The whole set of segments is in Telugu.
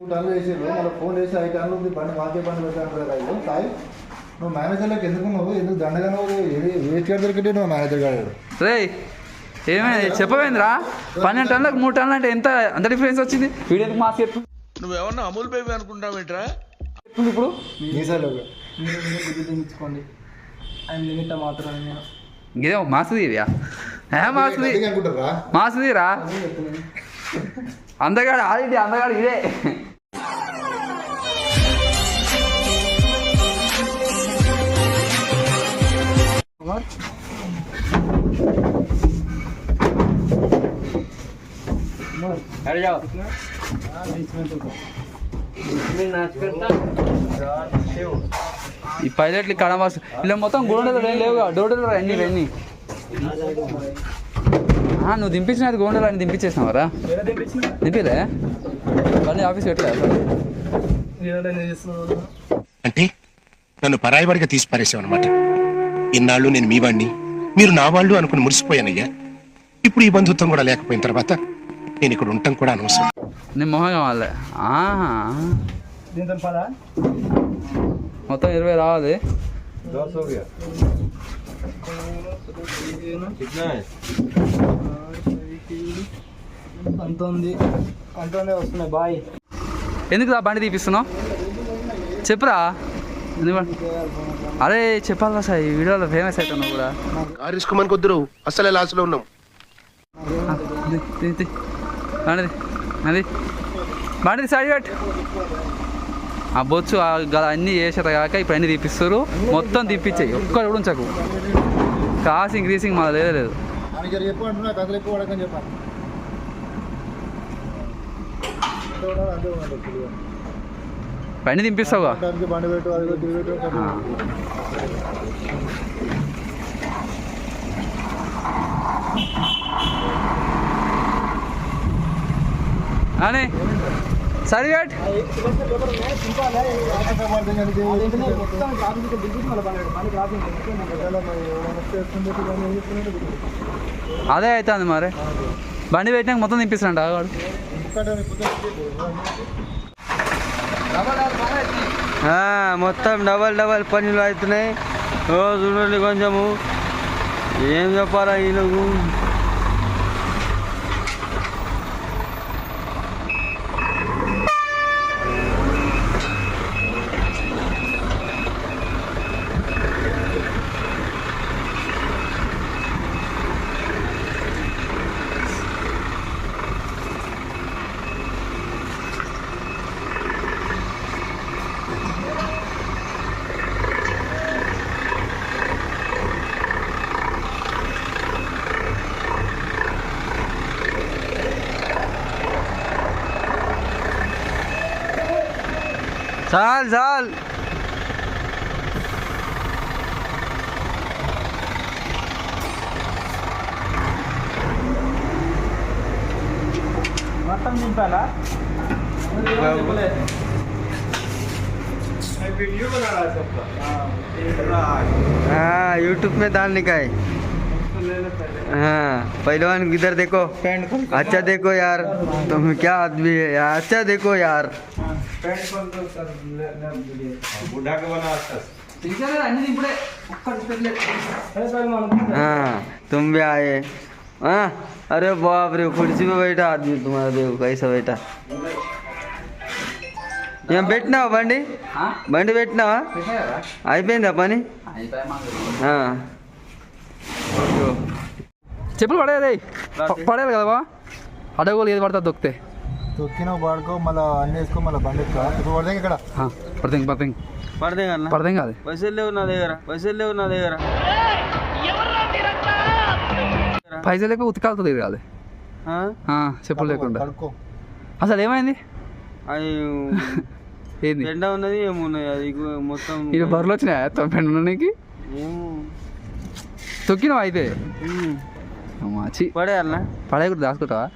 టన్నులు వేసారు మళ్ళీ ఫోన్ చేసి 5 టన్నులు ఉంది బండి మాకే బండి పెట్టాను కదా రైలు సాయి నువ్వు మేనేజర్లకు ఎందుకు నువ్వు ఎందుకు దండగా నువ్వు వేస్ట్ గారి దొరికితే నువ్వు మేనేజర్ గారు రే ఏమైంది చెప్పవేంద్రా 12 టన్నులకు 3 టన్నులు అంటే ఎంత అంత డిఫరెన్స్ వచ్చింది వీడియోకి మాస్ చెప్పు నువ్వేమన్నా అమూల్ బేబీ అనుకుంటావేంట్రా ఇప్పుడు మీసాలు బుద్ధి తెచ్చుకోండి ఆయన లిమిట్ మాత్రం నేను ఇదే మాసుదీరా మాసుది అనుకుంటారా మాసుదీరా అందగాడు ఆది అందగాడు ఇదే ఈ పైలట్లు ఇక్కడ ఇలా మొత్తం గోండలు ఏం లేవుగా డోడలు అన్నీ నువ్వు దింపించినది గోండలు అని దింపించేసినావరా దింపిలే మళ్ళీ ఆఫీస్ పెట్టలే అంటే నన్ను పరాయివాడిగా తీసి పారేసావు అనమాట. ఇన్నాళ్ళు నేను మీ వాడిని మీరు నా వాళ్ళు అనుకుని మురిసిపోయానయ్యా. ఇప్పుడు ఈ బంధుత్వం కూడా లేకపోయిన తర్వాత నేను ఇక్కడ ఉండటం కూడా అనవసరం. నేను మొహం కావాలి మొత్తం 20 రావాలి. పంతొమ్మిది వస్తున్నాయి బాయ్. ఎందుకు రా బండి తీపిస్తున్నావు చెప్పురా. అరే చెప్పాలా సార్ ఈ వీడియోలో ఫేమస్ అవుతున్నావు కూడా. కారు తీసుకోమని కొద్దురు అసలే లాస్లో ఉన్నాం. అది బండి సైడ్ కట్ ఆ బొచ్చు అన్నీ చేసారు కాక ఇప్పుడు అన్నీ తీపిస్తారు. మొత్తం తీపిచ్చాయి ఒక్కరు కూడా ఉంచకు. కాసింగ్ గ్రీసింగ్ మా లేదు. చెప్పు అంటున్నా కథలు ఎక్కువ పడకని చెప్పాను. బండి దింపిస్తావుగా బండి పెట్టు అది పెట్టు అని సరిగట్ అదే అవుతుంది మరి బండి పెట్టినాక మొత్తం తిప్పిస్తాంట వాడు. మొత్తం డబల్ పనులు అవుతున్నాయి. రోజు చూడండి కొంచెము ఏం చెప్పాలా ఈయనకు. చాలు మొత్తం నింపాలా यूट्यूब में डालने का है. हाँ पहलवान इधर देखो. अच्छा देखो यार तुम क्या आदमी है यार. अच्छा देखो यार हाँ तुम भी आए. हाँ अरे बाप रे कुर्सी पे बैठा आदमी तुम्हारा देखो कैसा बैठा. ఏం పెట్టినావా బండి పెట్టినావా అయిపోయిందా పని. చెప్పులు పడేది పడేది కదా అడగోలు ఏది పడతా దొక్కితే తొక్కిన వాడుకో మళ్ళీ అన్నీ వేసుకో మళ్ళీ బండి ఇప్పుడు పడతాయి ఇక్కడ పడతాం కాదు. పైసలు లేవు నా దగ్గర పైసలు లేక ఉతికాలతో తిరగాలి చెప్పులు లేకుండా. అసలు ఏమైంది ఏంది ఎండ ఉన్నది ఏమున్నది అది మొత్తం ఇది బర్రెలు వచ్చినాయా పెండు నీకు తొక్కినావా అయితే పడేయాలనా పడేయకూడదు దాచుకుంటావా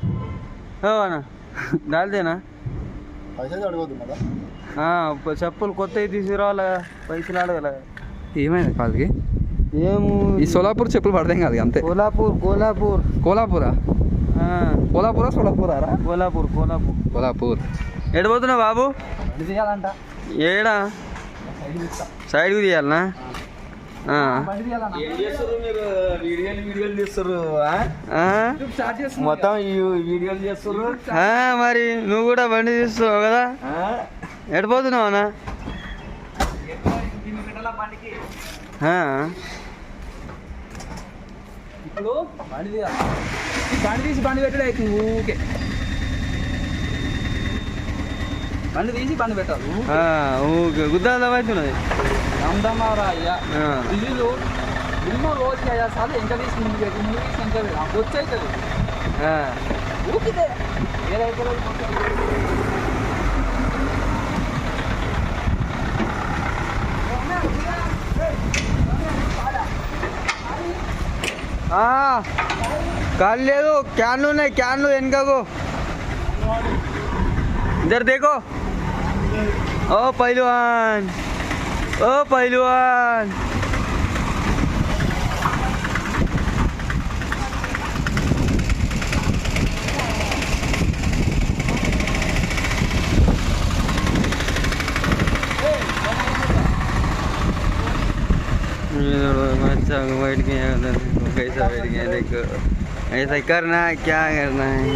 దాల్దేనా పైసలు అడగద్దు మళ్ళీ చెప్పులు కొత్తవి తీసుకురావాలి పైసలు అడగల. ఏమైంది కాళ్ళకి ఏము ఈ సోలాపూర్ చెప్పులు పడతాం కాదు అంతే. కోలాపూరా సోలాపూరా కోలాపూర్. ఎడిపోతున్నావు బాబు? బండి తీయాలంట. ఏడా సైడ్ తీస్తా. సైడ్కి తీయాలనా? బండి తీయాలన్నా. వీడియోలు చేస్తారు స్టార్ట్ చేస్తున్నా. మొత్తం వీడియోలు చేస్తారు. మరి నువ్వు కూడా బండి తీస్తావు కదా, ఎడిపోతున్నావు అన్నా? బండికి ఆ, ఇప్పుడు బండి తీయాలి. బండి తీసి బండి పెట్టాడు అయితే ఊకే బండి తీసి బండి పెట్టాలి. ఊకే గుద్దాలు అవుతున్నది. దమ్దమ్మారా అయ్యా ఇల్లు ఇల్లు రోజుకి 5 సార్లు ఎంత తీసి ముందు పెట్టి ముందు తీసి ఎంత వచ్చి అవుతుంది ఊకితే ఏదైతే కాలు లేదు, క్యాన్లు ఉన్నాయి, క్యాన్లు వెనుకకు. ఇద్దరు దేకో. ఓ పైల్వాన్, ఓ పైల్వాన్. बच्चा को बैठ के कैसा बैठ गया देखो, ऐसा करना है, क्या करना है।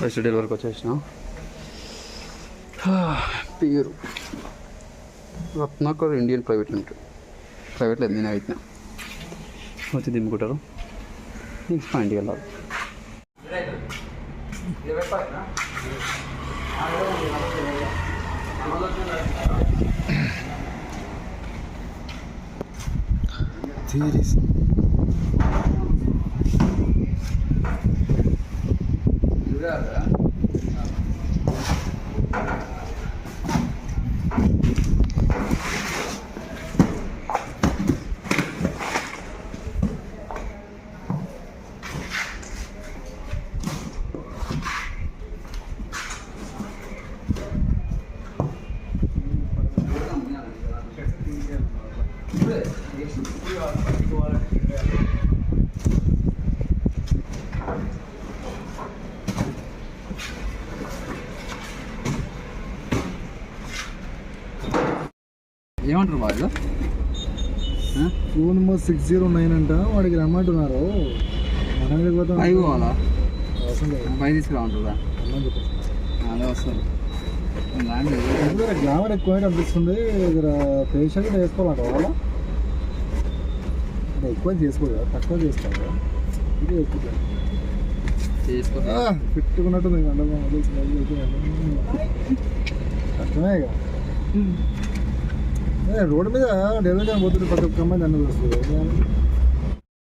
ఫస్ట్ డెలివరీకి వచ్చేసిన పేరు రత్నాకర్ ఇండియన్ ప్రైవేట్ లిమిటెడ్. ప్రైవేట్లో నేను అయినా వచ్చి దిమ్ముకుంటారు. నెక్స్ట్ పాయింట్కి వెళ్ళాలి. థియరీస్. ఏమంటారు వాళ్ళు? ఫోన్ నెంబర్ 609 అంట. వాడికి రమ్మంటున్నారు. మనకి పోతాం. పైకి పోవాలా? అవసరం లేదు. పై తీసుకురామంటారా? అదే వస్తారు. గ్లామర్ ఎక్కువ అనిపిస్తుంది. ఇక్కడ ఫేషియల్ కూడా వేసుకోవాలంట వాళ్ళ. అంటే ఎక్కువ చేసుకోదు కదా, తక్కువ చేసుకోవాలి కదా. ఇది ఎక్కువ పెట్టుకున్నట్టుంది. కష్టమే ఇక. రోడ్డు మీద డెలివరీ పోతుంది, ప్రతి ఒక్క అమ్మాయి దాన్ని వస్తుంది.